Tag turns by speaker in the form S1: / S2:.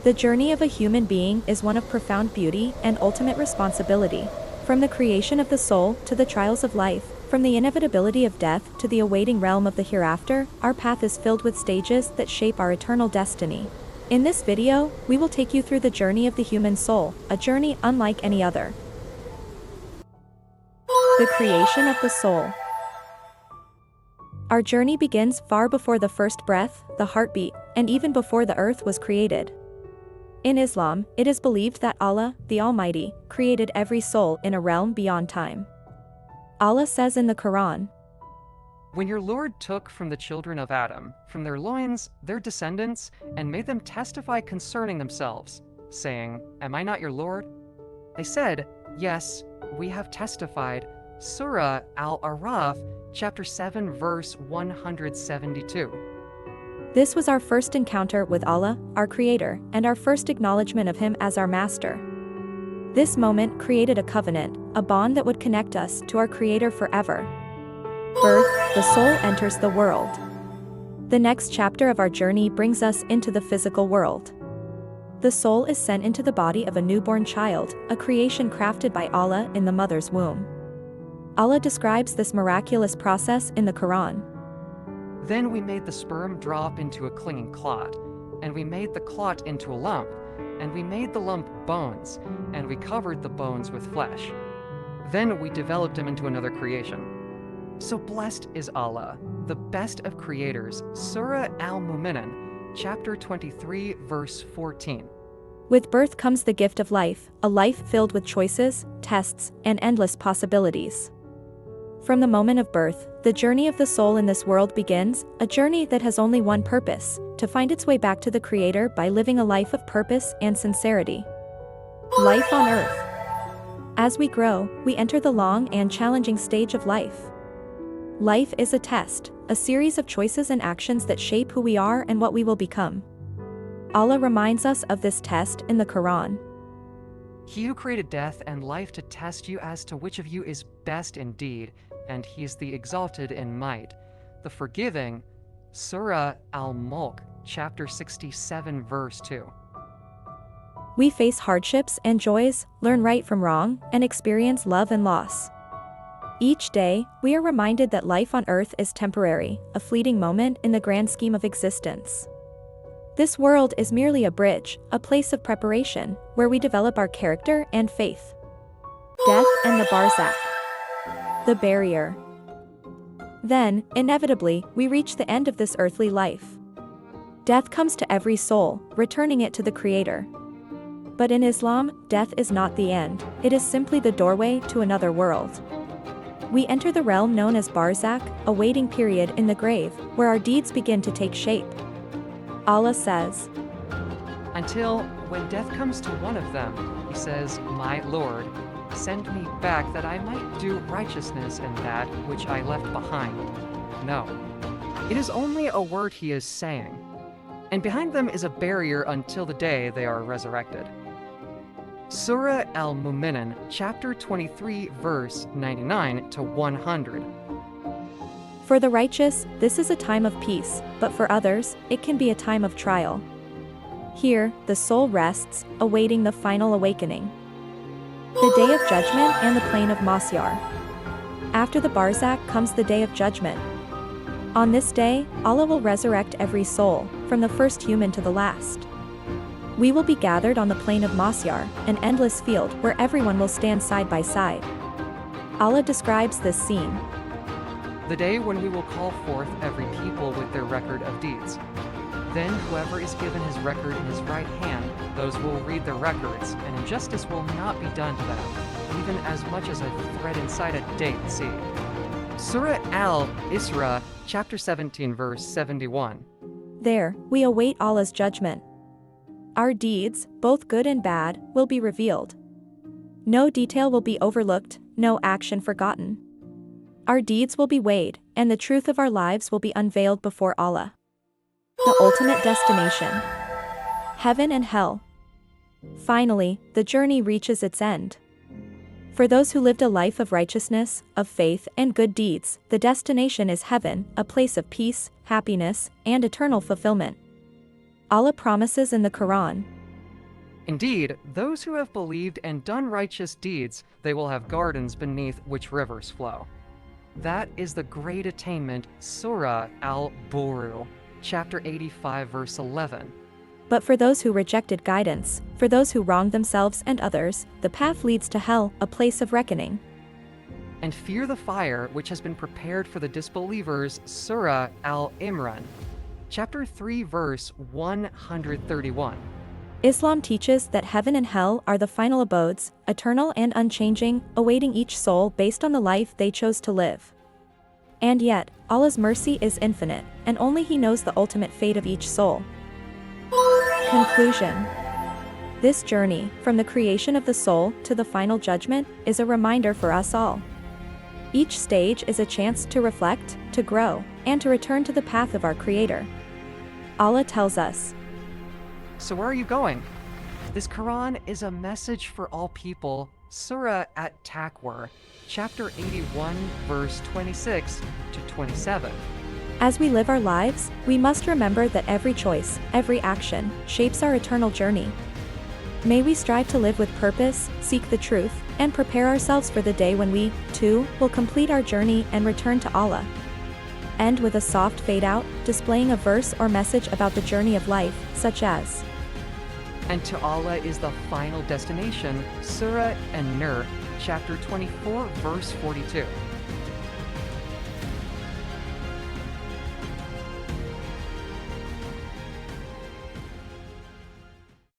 S1: The journey of a human being is one of profound beauty and ultimate responsibility. From the creation of the soul to the trials of life, from the inevitability of death to the awaiting realm of the hereafter, our path is filled with stages that shape our eternal destiny. In this video, we will take you through the journey of the human soul, a journey unlike any other. The creation of the soul. Our journey begins far before the first breath, the heartbeat, and even before the earth was created. In Islam, it is believed that Allah, the Almighty, created every soul in a realm beyond time. Allah says in the Quran,
S2: "When your Lord took from the children of Adam, from their loins, their descendants, and made them testify concerning themselves, saying, 'Am I not your Lord?' They said, 'Yes, we have testified.'" Surah Al-Araf, chapter 7, verse 172.
S1: This was our first encounter with Allah, our Creator, and our first acknowledgement of Him as our Master. This moment created a covenant, a bond that would connect us to our Creator forever. Birth, the soul enters the world. The next chapter of our journey brings us into the physical world. The soul is sent into the body of a newborn child, a creation crafted by Allah in the mother's womb. Allah describes this miraculous process in the Quran.
S2: "Then we made the sperm drop into a clinging clot, and we made the clot into a lump, and we made the lump bones, and we covered the bones with flesh. Then we developed him into another creation. So blessed is Allah, the best of creators." Surah Al-Mu'minun, chapter 23, verse 14.
S1: With birth comes the gift of life, a life filled with choices, tests, and endless possibilities. From the moment of birth, the journey of the soul in this world begins, a journey that has only one purpose: to find its way back to the Creator by living a life of purpose and sincerity. Life on earth. As we grow, we enter the long and challenging stage of life. Life is a test, a series of choices and actions that shape who we are and what we will become. Allah reminds us of this test in the Quran.
S2: "He who created death and life to test you as to which of you is best indeed, and he is the exalted in might, the forgiving." Surah Al-Mulk, chapter 67, verse 2.
S1: We face hardships and joys, learn right from wrong, and experience love and loss. Each day, we are reminded that life on earth is temporary, a fleeting moment in the grand scheme of existence. This world is merely a bridge, a place of preparation, where we develop our character and faith. Death and the barzakh. The barrier. Then, inevitably, we reach the end of this earthly life. Death comes to every soul, returning it to the Creator. But in Islam, death is not the end, it is simply the doorway to another world. We enter the realm known as barzakh, a waiting period in the grave, where our deeds begin to take shape. Allah says,
S2: "Until when death comes to one of them, he says, 'My Lord, send me back that I might do righteousness in that which I left behind.' No, it is only a word he is saying, and behind them is a barrier until the day they are resurrected." Surah Al-Mu'minun, chapter 23, verse 99 to 100.
S1: For the righteous, this is a time of peace, but for others, it can be a time of trial. Here, the soul rests, awaiting the final awakening. The day of judgment and the plain of Mahsyar. After the barzakh comes the day of judgment. On this day, Allah will resurrect every soul, from the first human to the last. We will be gathered on the plain of Mahsyar, an endless field where everyone will stand side by side. Allah describes this scene.
S2: "The day when we will call forth every people with their record of deeds. Then whoever is given his record in his right hand, those will read their records, and injustice will not be done to them, even as much as a thread inside a date sea." Surah Al-Isra, chapter 17, verse 71.
S1: There, we await Allah's judgment. Our deeds, both good and bad, will be revealed. No detail will be overlooked, no action forgotten. Our deeds will be weighed, and the truth of our lives will be unveiled before Allah. The ultimate destination. Heaven and hell. Finally, the journey reaches its end. For those who lived a life of righteousness, of faith, and good deeds, the destination is heaven, a place of peace, happiness, and eternal fulfillment. Allah promises in the Quran,
S2: Indeed, those who have believed and done righteous deeds, they will have gardens beneath which rivers flow. That is the great attainment, Surah al-Buru, chapter 85, verse 11.
S1: But for those who rejected guidance, for those who wronged themselves and others, the path leads to hell, a place of reckoning.
S2: And fear the fire which has been prepared for the disbelievers, Surah al-Imran, chapter 3, verse 131.
S1: Islam teaches that heaven and hell are the final abodes, eternal and unchanging, awaiting each soul based on the life they chose to live. And yet, Allah's mercy is infinite, and only He knows the ultimate fate of each soul. Conclusion. This journey, from the creation of the soul to the final judgment, is a reminder for us all. Each stage is a chance to reflect, to grow, and to return to the path of our Creator. Allah tells us,
S2: So where are you going? This Quran is a message for all people, Surah at-Takwir, chapter 81, verse 26 to 27.
S1: As we live our lives, we must remember that every choice, every action, shapes our eternal journey. May we strive to live with purpose, seek the truth, and prepare ourselves for the day when we, too, will complete our journey and return to Allah. End with a soft fade-out, displaying a verse or message about the journey of life, such as,
S2: And to Allah is the final destination, Surah an-Nur, chapter 24, verse 42.